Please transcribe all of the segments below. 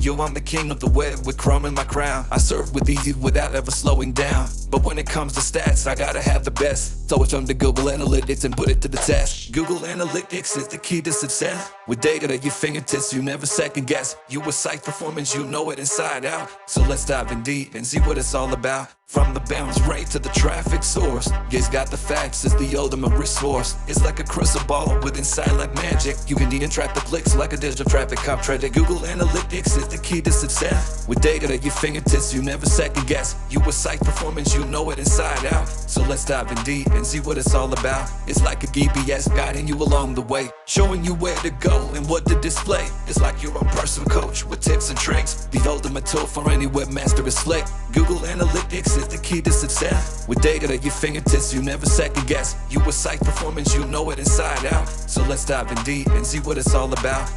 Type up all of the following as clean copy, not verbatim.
Yo, I'm the king of the web with Chrome in my crown. I serve with ease without ever slowing down. But when it comes to stats, I gotta have the best. So I turn to Google Analytics and put it to the test. Google Analytics is the key to success. With data at your fingertips, you never second guess. You a site performance, you know it inside out. So let's dive in deep and see what it's all about. From the bounce rate to the traffic source, Gaze got the facts, it's the ultimate resource. It's like a crystal ball with insight like magic. You can de-entrap the clicks like a digital traffic cop tragic. Google Analytics is the key to success. With data at your fingertips, you never second guess. You a site performance, you know it inside out. So let's dive in deep and see what it's all about. It's like a GPS guiding you along the way, showing you where to go and what to display. It's like your own personal coach with tips and tricks. The ultimate tool for any webmaster is slick. Google Analytics is the key to success. With data at your fingertips, you never second guess. You a site performance, you know it inside out. So let's dive in deep and see what it's all about.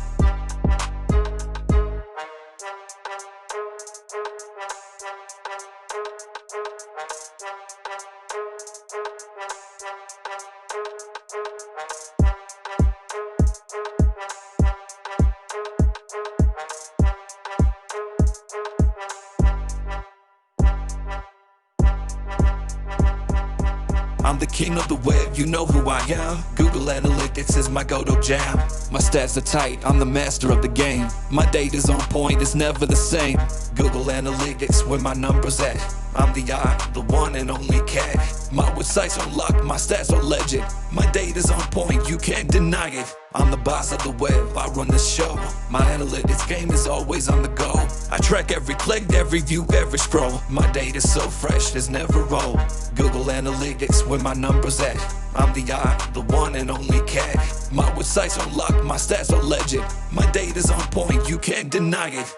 I'm the king of the web, you know who I am. Google Analytics is my go-to jam. My stats are tight, I'm the master of the game. My data's on point, it's never the same. Google Analytics, where my numbers at. I'm the one and only cat. My website's unlocked, my stats are legend. My data's on point, you can't deny it. I'm the boss of the web, I run the show. My analytics game is always on the go. I track every click, every view, every scroll. My data's so fresh, it's never old. Google Analytics, where my numbers at. I'm the one and only cat. My website's unlocked, my stats are legend. My data's on point, you can't deny it.